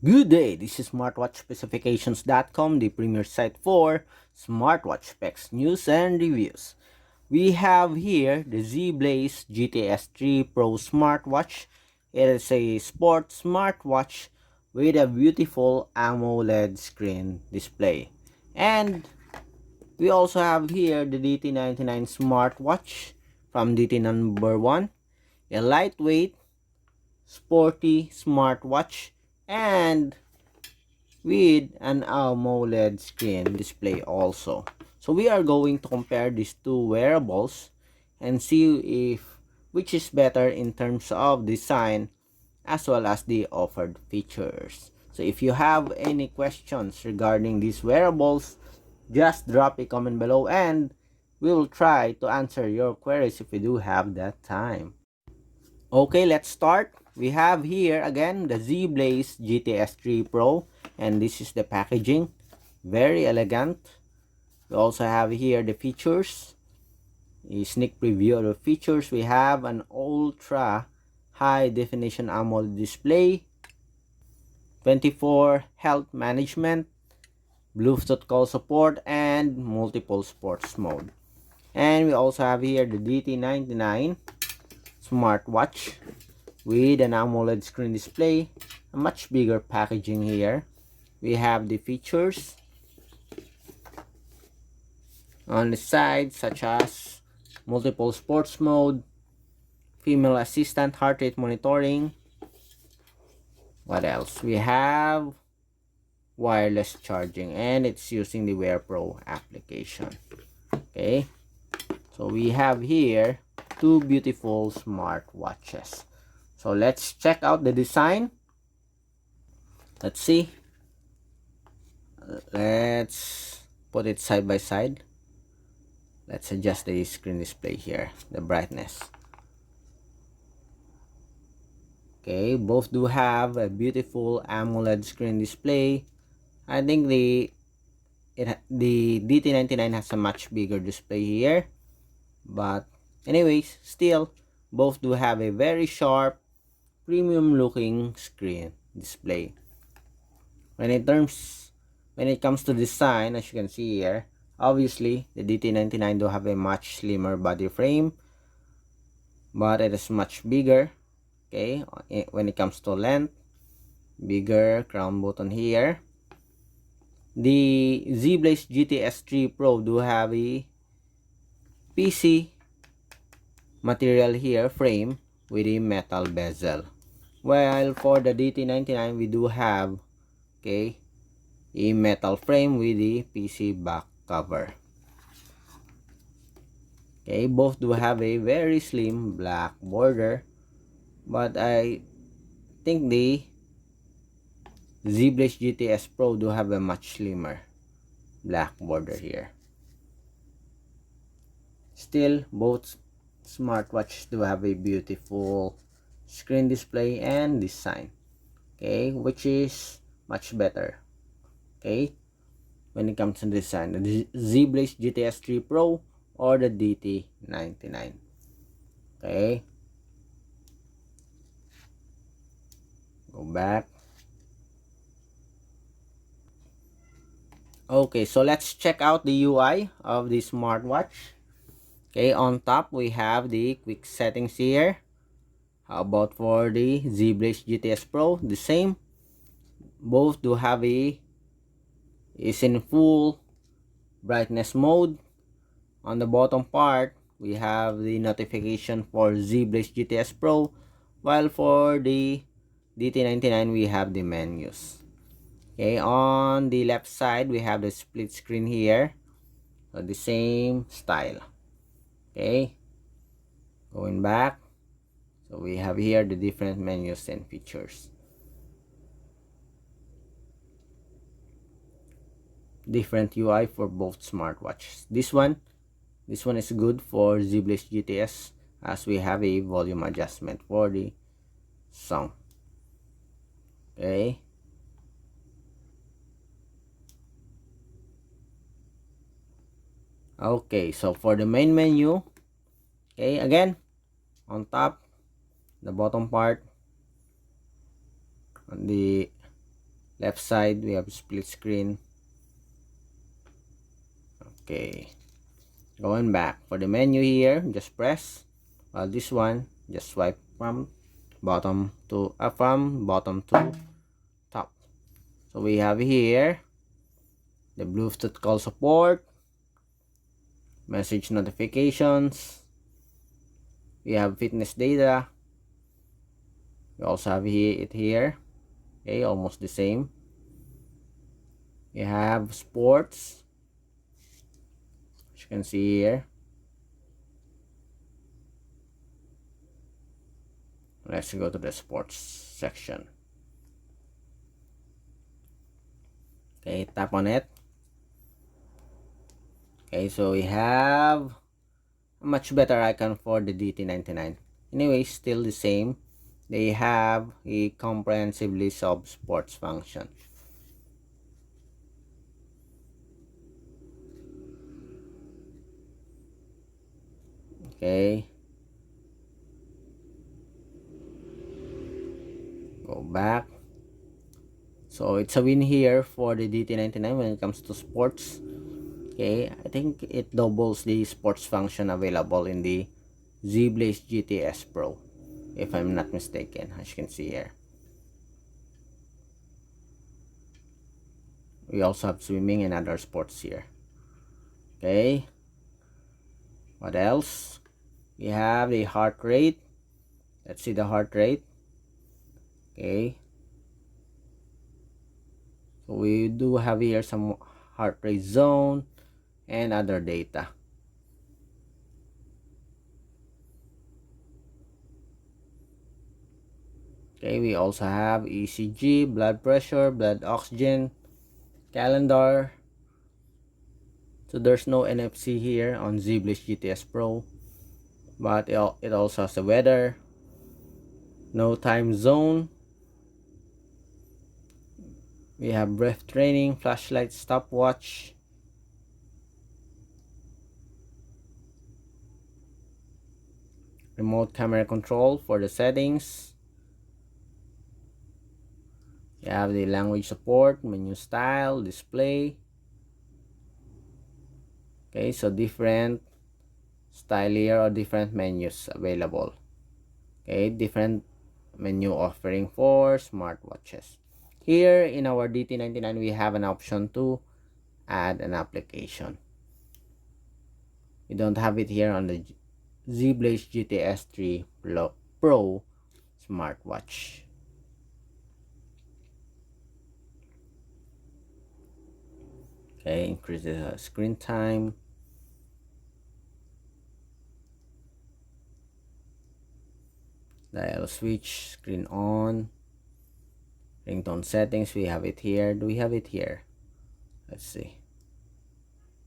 Good day, this is smartwatchspecifications.com, the premier site for smartwatch specs, news, and reviews. We have here the Zeblaze GTS 3 Pro smartwatch. It is a sports smartwatch with a beautiful AMOLED screen display. And we also have here the DT99 Smartwatch from DT number 1, a lightweight, sporty smartwatch, and with an AMOLED screen display also. So we are going to compare these two wearables and see if which is better in terms of design as well as the offered features. So if you have any questions regarding these wearables, just drop a comment below and we will try to answer your queries if we do have that time. Okay, let's start. We have here again the Zeblaze GTS 3 Pro, and this is the packaging. Very elegant. We also have here the features. A sneak preview of the features. We have an ultra high definition AMOLED display, 24 health management, Bluetooth call support, and multiple sports mode. And we also have here the DT99 Smartwatch with an AMOLED screen display, a much bigger packaging here. We have the features on the side such as multiple sports mode, female assistant heart rate monitoring. What else? We have wireless charging, and it's using the Wear Pro application. Okay, so we have here two beautiful smartwatches. So let's check out the design. Let's see. Let's put it side by side. Let's adjust the screen display here, the brightness. Okay, both do have a beautiful AMOLED screen display. I think the DT99 has a much bigger display here, but anyways, still both do have a very sharp, premium looking screen display. When it comes to design, as you can see here, obviously the DT99 do have a much slimmer body frame, but it is much bigger. Okay, when it comes to length, bigger crown button here. The Zeblaze GTS 3 Pro do have a PC material here, frame with a metal bezel, while for the DT99 we do have, okay, a metal frame with the PC back cover. Okay, both do have a very slim black border, but I think the Zeblaze GTS Pro do have a much slimmer black border here. Still, both smartwatches do have a beautiful screen display and design, okay, which is much better, okay, when it comes to design, the Zeblaze GTS 3 Pro or the DT99. Okay, go back. Okay, so let's check out the UI of the smartwatch. Okay, on top we have the quick settings here. How about for the Zeblaze GTS Pro? The same. Both do have is in full brightness mode. On the bottom part, we have the notification for Zeblaze GTS Pro, while for the DT99 we have the menus. Okay, on the left side we have the split screen here, so the same style. Okay, going back, so we have here the different menus and features. Different UI for both smartwatches. This one is good for Zeblaze GTS, as we have a volume adjustment for the sound. Okay, okay, so for the main menu, okay, again, on top, the bottom part, on the Left side we have split screen. Okay, going back for the menu here, just press, while this one just swipe from bottom to top. So we have here the Bluetooth call support, message notifications, we have fitness data, we also have it here. Okay, almost the same. We have sports, as you can see here. Let's go to the sports section. Okay, tap on it. Okay, so we have a much better icon for the DT99. Anyway, still the same. They have a comprehensive list of sports function. Okay, go back. So it's a win here for the DT99 when it comes to sports. Okay, I think it doubles the sports function available in the Zeblaze GTS Pro, if I'm not mistaken, as you can see here. We also have swimming and other sports here. Okay, what else? We have the heart rate. Let's see the heart rate. Okay, so we do have here some heart rate zone and other data. Okay, we also have ECG, blood pressure, blood oxygen, calendar. So there's no NFC here on Zeblaze GTS Pro, but it also has the weather, no time zone. We have breath training, flashlight, stopwatch, remote camera control for the settings. You have the language support, menu style, display. Okay, so different style here or different menus available. Okay, different menu offering for smartwatches. Here in our DT99 we have an option to add an application. We don't have it here on the Zeblaze GTS 3 Pro smartwatch. Okay, increase the screen time. Dial switch, screen on. Ringtone settings, we have it here. Do we have it here? Let's see.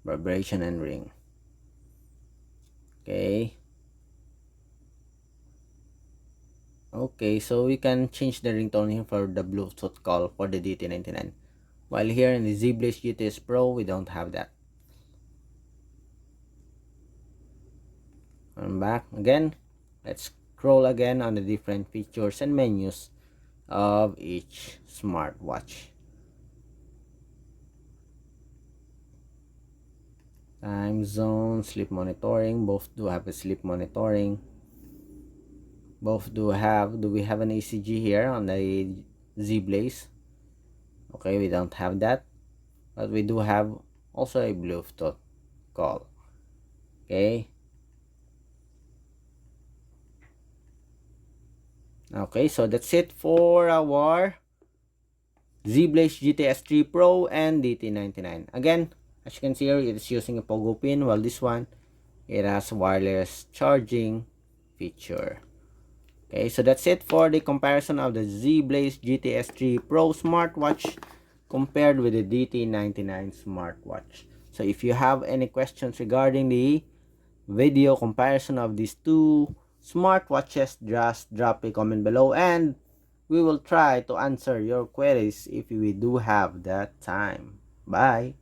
Vibration and ring. Okay. Okay, so we can change the ringtone here for the Bluetooth call for the DT99. While here in the Zeblaze GTS Pro, we don't have that. I'm back again. Let's scroll again on the different features and menus of each smartwatch. Time zone, sleep monitoring, both do have a sleep monitoring. Both do we have an ECG here on the Zeblaze? Okay, we don't have that, but we do have also a Bluetooth call. Okay. Okay, so that's it for our Zeblaze GTS 3 Pro and DT99. Again, as you can see here, it is using a pogo pin, while this one, it has wireless charging feature. Okay, so that's it for the comparison of the Zeblaze GTS 3 Pro smartwatch compared with the DT99 smartwatch. So if you have any questions regarding the video comparison of these two smartwatches, just drop a comment below and we will try to answer your queries if we do have that time. Bye.